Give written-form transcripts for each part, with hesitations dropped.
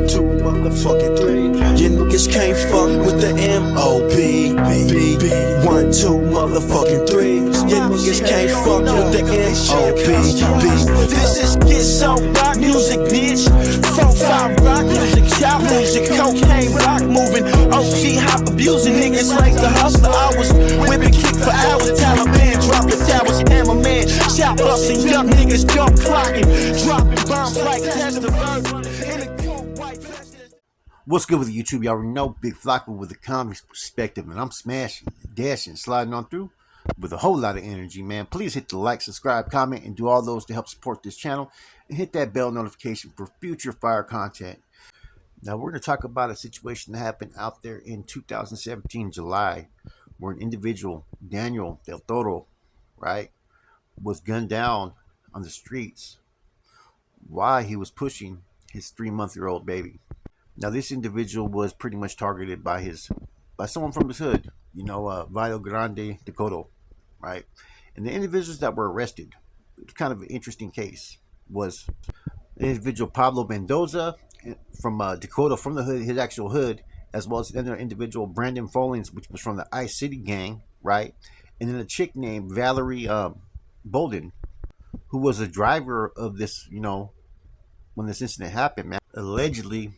2, motherfucking 3. You niggas can't fuck with the M.O.B. 1, 2, motherfucking 3. You niggas can't fuck with the M.O.B. This is get so rock music, bitch. 4-5 rock music, child music, cocaine rock moving, OG hop abusing niggas like the hustler. I was whipping kick for hours, Taliban dropping towers, hammerman, shot busting young niggas, jump clocking, dropping bombs like Testavert in a cold white vest. What's good with YouTube? Y'all already know Big Flocka with a comics perspective, and I'm smashing, dashing, sliding on through with a whole lot of energy, man. Please hit the like, subscribe, comment, and do all those to help support this channel, and hit that bell notification for future fire content. Now, we're going to talk about a situation that happened out there in 2017, July, where an individual, Daniel Del Toro, right, was gunned down on the streets while he was pushing his 3-month-old baby. Now, this individual was pretty much targeted by someone from his hood, Valle Grande, Dakota, right? And the individuals that were arrested, it's kind of an interesting case, was the individual Pablo Mendoza from Dakota, from the hood, his actual hood, as well as another individual, Brandon Follins, which was from the Ice City gang, right? And then a chick named Valerie Bolden, who was a driver of this, when this incident happened, man. Allegedly,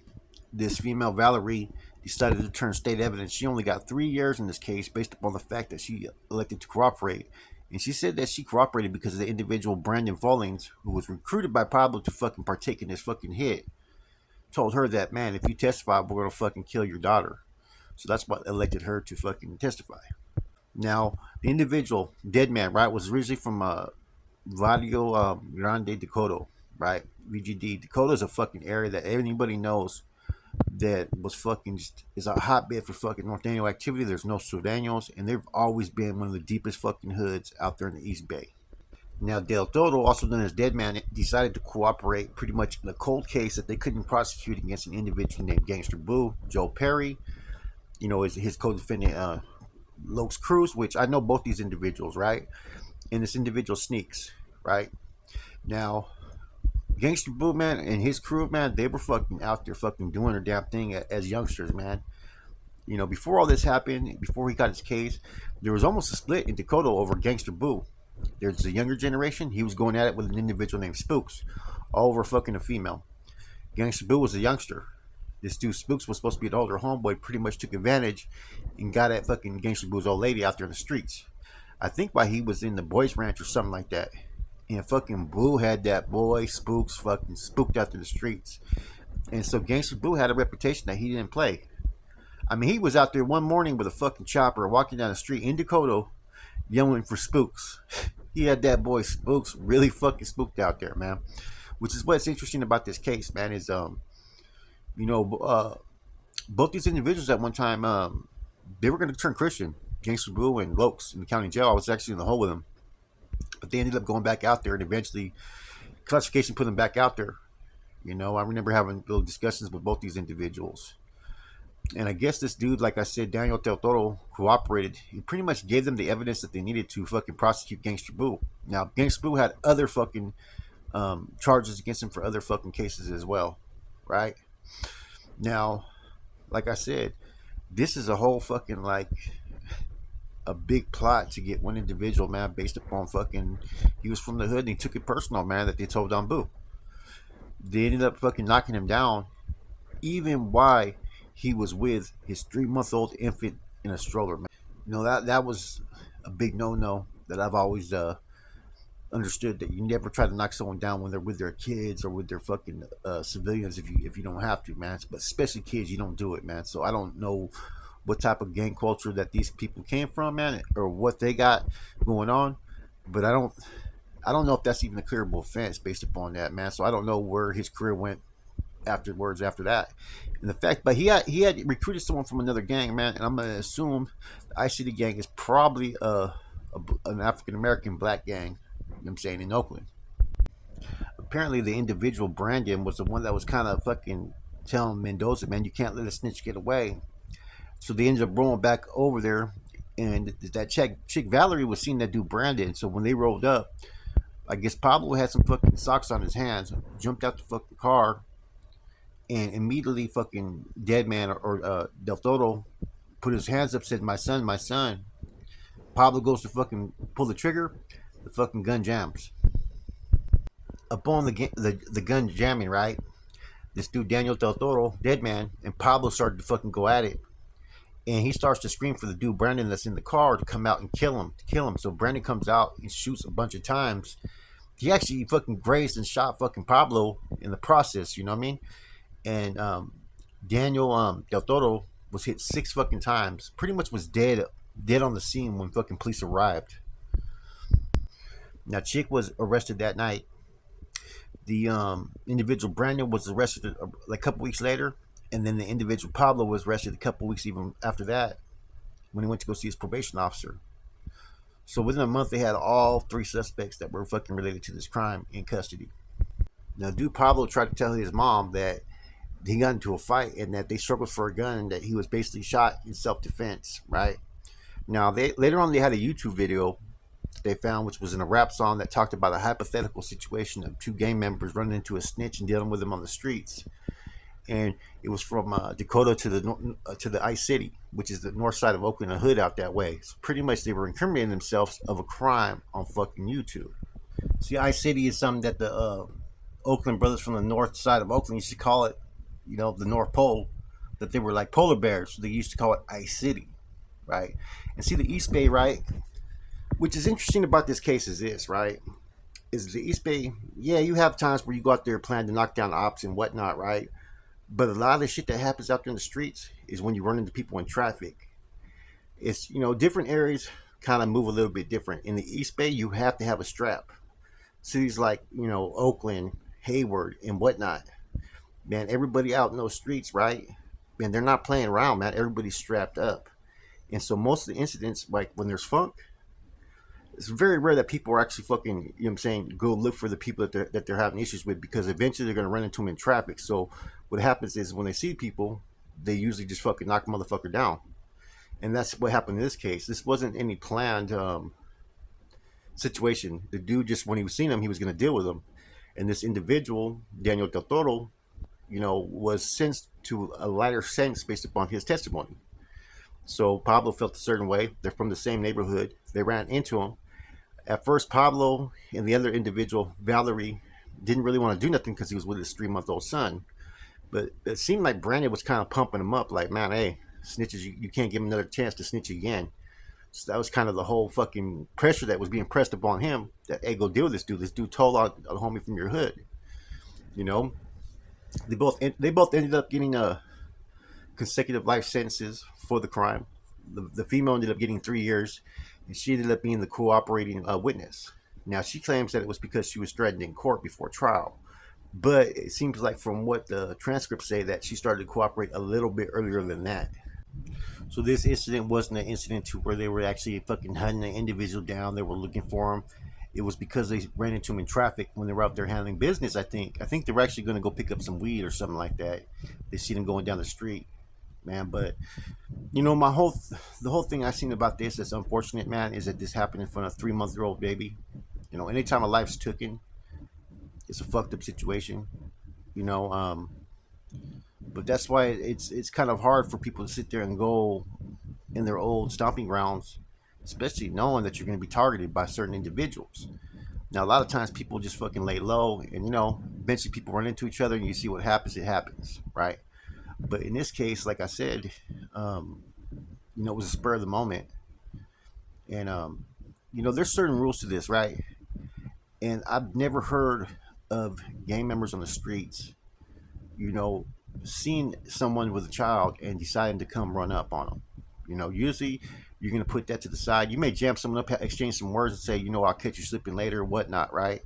this female Valerie decided to turn state evidence. She only got 3 years in this case based upon the fact that she elected to cooperate. And she said that she cooperated because of the individual Brandon Follins, who was recruited by Pablo to fucking partake in this fucking hit, told her that, man, if you testify, we're gonna fucking kill your daughter. So that's what elected her to fucking testify. Now, the individual, dead man, right, was originally from Valle Grande, Dakota, right? VGD. Dakota is a fucking area that anybody knows that was fucking just is a hotbed for fucking Norteno activity. There's no Sudanos, and they've always been one of the deepest fucking hoods out there in the East Bay. Now, Del Toro, also known as Dead Man, decided to cooperate pretty much in a cold case that they couldn't prosecute against an individual named Gangster Boo, Joe Perry, his co-defendant, Los Cruz, which I know both these individuals, right? And this individual Sneaks, right? Now, Gangster Boo, man, and his crew, man, they were fucking out there fucking doing their damn thing as youngsters, man. Before all this happened, before he got his case, there was almost a split in Dakota over Gangster Boo. There's a younger generation. He was going at it with an individual named Spooks, all over fucking a female. Gangster Boo was a youngster. This dude Spooks was supposed to be an older homeboy, pretty much took advantage and got at fucking Gangster Boo's old lady out there in the streets. I think while he was in the boys' ranch or something like that. And fucking Boo had that boy Spooks fucking spooked out to the streets. And so Gangster Boo had a reputation that he didn't play. I mean, he was out there one morning with a fucking chopper walking down the street in Dakota yelling for Spooks. He had that boy Spooks really fucking spooked out there, man. Which is what's interesting about this case, man, is both these individuals at one time, they were going to turn Christian. Gangster Boo and Lokes in the county jail. I was actually in the hole with them. But they ended up going back out there, and eventually classification put them back out there. I remember having little discussions with both these individuals. And I guess this dude, like I said, Daniel Del Toro, cooperated. He pretty much gave them the evidence that they needed to fucking prosecute Gangster Boo. Now, Gangster Boo had other fucking charges against him for other fucking cases as well, right? Now, like I said, this is a whole fucking, like, a big plot to get one individual, man, based upon fucking, he was from the hood and he took it personal, man, that they told on Boo. They ended up fucking knocking him down, even while he was with his 3-month-old infant in a stroller, man. That was a big no-no that I've always understood, that you never try to knock someone down when they're with their kids or with their fucking civilians if you don't have to, man. But especially kids, you don't do it, man. So I don't know what type of gang culture that these people came from, man, or what they got going on, but I don't know if that's even a clearable offense based upon that, man. So I don't know where his career went afterwards after that. And the fact, but he had recruited someone from another gang, man, and I'm gonna assume the ICD gang is probably an African American black gang. I'm saying, in Oakland. Apparently, the individual Brandon was the one that was kind of fucking telling Mendoza, man, you can't let a snitch get away. So they ended up rolling back over there, and that chick Valerie was seeing that dude Brandon. So when they rolled up, I guess Pablo had some fucking socks on his hands, jumped out the fucking car, and immediately fucking dead man or Del Toro put his hands up, said, my son, my son. Pablo goes to fucking pull the trigger, the fucking gun jams. Upon the gun jamming, right? This dude Daniel Del Toro, dead man, and Pablo started to fucking go at it. And he starts to scream for the dude Brandon that's in the car to come out and kill him. So Brandon comes out and shoots a bunch of times. He actually fucking grazed and shot fucking Pablo in the process, you know what I mean? And Daniel Del Toro was hit 6 fucking times. Pretty much was dead on the scene when fucking police arrived. Now Chick was arrested that night. The individual Brandon was arrested like a couple weeks later, and then the individual Pablo was arrested a couple weeks even after that when he went to go see his probation officer. So within a month, they had all 3 suspects that were fucking related to this crime in custody. Now, dude Pablo tried to tell his mom that he got into a fight and that they struggled for a gun and that he was basically shot in self-defense, right? Now, they later on they had a YouTube video they found, which was in a rap song that talked about a hypothetical situation of 2 gang members running into a snitch and dealing with him on the streets. And it was from Dakota to the Ice City, which is the north side of Oakland, a hood out that way. So pretty much they were incriminating themselves of a crime on fucking YouTube. See, Ice City is something that the Oakland brothers from the north side of Oakland used to call it, you know, the North Pole, that they were like polar bears. So they used to call it Ice City, right? And see, the East Bay, right? Which is interesting about this case is this, right? Is the East Bay, yeah, you have times where you go out there planning to knock down ops and whatnot, right? But a lot of the shit that happens out there in the streets is when you run into people in traffic. It's, you know, different areas kind of move a little bit different. In the East Bay, you have to have a strap. Cities like, you know, Oakland, Hayward, and whatnot. Man, everybody out in those streets, right? Man, they're not playing around, man. Everybody's strapped up. And so most of the incidents, like when there's funk, it's very rare that people are actually fucking, you know what I'm saying, go look for the people that they're having issues with, because eventually they're going to run into them in traffic. So what happens is when they see people, they usually just fucking knock the motherfucker down. And that's what happened in this case. This wasn't any planned situation. The dude just, when he was seeing him, he was going to deal with him. And this individual, Daniel Del Toro, you know, was sentenced to a lighter sentence based upon his testimony. So Pablo felt a certain way. They're from the same neighborhood. They ran into him. At first, Pablo and the other individual, Valerie, didn't really want to do nothing because he was with his 3-month-old son. But it seemed like Brandon was kind of pumping him up, like, man, hey, snitches, you can't give him another chance to snitch again. So that was kind of the whole fucking pressure that was being pressed upon him, that, hey, go deal with this dude. This dude told a homie from your hood. You know, they both ended up getting consecutive life sentences for the crime. The female ended up getting 3 years, and she ended up being the cooperating witness. Now, she claims that it was because she was threatened in court before trial. But it seems like from what the transcripts say that she started to cooperate a little bit earlier than that. So this incident wasn't an incident to where they were actually fucking hunting an individual down. They were looking for him. It was because they ran into him in traffic when they were out there handling business. I think they were actually going to go pick up some weed or something like that. They see them going down the street, man. But you know, the whole thing I seen about this that's unfortunate, man, is that this happened in front of a 3-month-old baby. You know, anytime a life's taken, it's a fucked up situation. You know, but that's why it's kind of hard for people to sit there and go in their old stomping grounds, especially knowing that you're going to be targeted by certain individuals. Now, a lot of times people just fucking lay low, and you know, eventually people run into each other, and you see what happens. It happens, right? But in this case, like I said, you know, it was a spur of the moment, and you know, there's certain rules to this, right? And I've never heard of gang members on the streets, you know, seeing someone with a child and deciding to come run up on them. You know, usually you're going to put that to the side. You may jam someone up, exchange some words, and say, you know, I'll catch you slipping later, whatnot, right?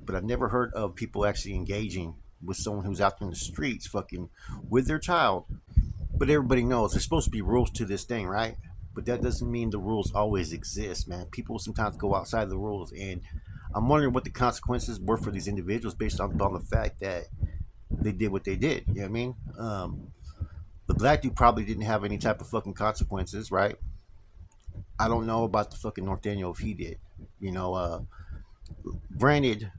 But I've never heard of people actually engaging with someone who's out there in the streets, fucking with their child. But everybody knows there's supposed to be rules to this thing, right? But that doesn't mean the rules always exist, man. People sometimes go outside the rules, and I'm wondering what the consequences were for these individuals based on the fact that they did what they did. You know what I mean? The black dude probably didn't have any type of fucking consequences, right? I don't know about the fucking Norteno if he did. You know, granted,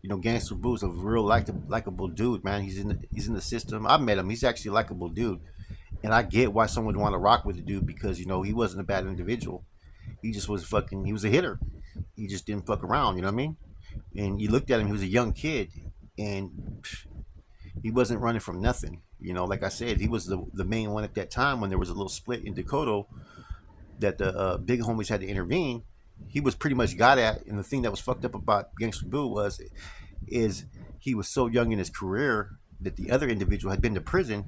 You know, Gangster Boo's a real likable dude, man. He's in the system. I met him. He's actually a likable dude, and I get why someone would want to rock with the dude because he wasn't a bad individual. He just was fucking. He was a hitter. He just didn't fuck around. You know what I mean? And you looked at him. He was a young kid, and he wasn't running from nothing. Like I said, he was the main one at that time when there was a little split in Dakota that the big homies had to intervene. He was pretty much got at, and the thing that was fucked up about Gangster Boo is he was so young in his career that the other individual had been to prison,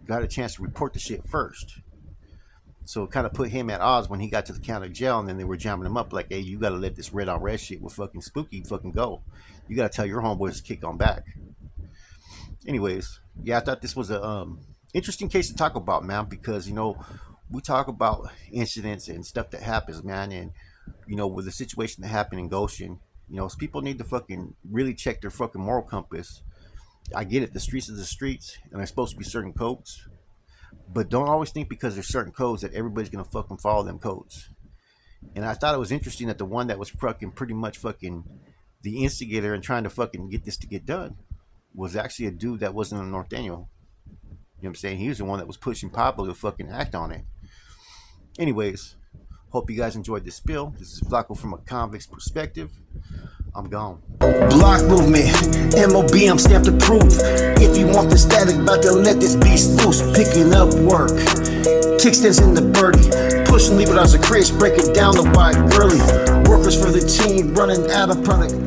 got a chance to report the shit first. So it kind of put him at odds when he got to the county jail, and then they were jamming him up like, "Hey, you got to let this red on red shit with fucking Spooky fucking go. You got to tell your homeboys to kick on back." Anyways, yeah, I thought this was a interesting case to talk about, man, because we talk about incidents and stuff that happens, man, and with the situation that happened in Goshen, people need to fucking really check their fucking moral compass. I get it, the streets are the streets, and there's supposed to be certain codes, but don't always think because there's certain codes that everybody's gonna fucking follow them codes. And I thought it was interesting that the one that was fucking pretty much fucking the instigator and trying to fucking get this to get done was actually a dude that wasn't a Norteno. You know what I'm saying? He was the one that was pushing Pablo to fucking act on it. Anyways, hope you guys enjoyed this spill. This is Flacco from a convict's perspective. I'm gone. Block movement, MOB, I'm stamped approved. If you want the static, about to let this beast loose. Picking up work, kickstands in the birdie. Pushing leave it as a craze, breaking down the wide girly. Workers for the team, running out of product.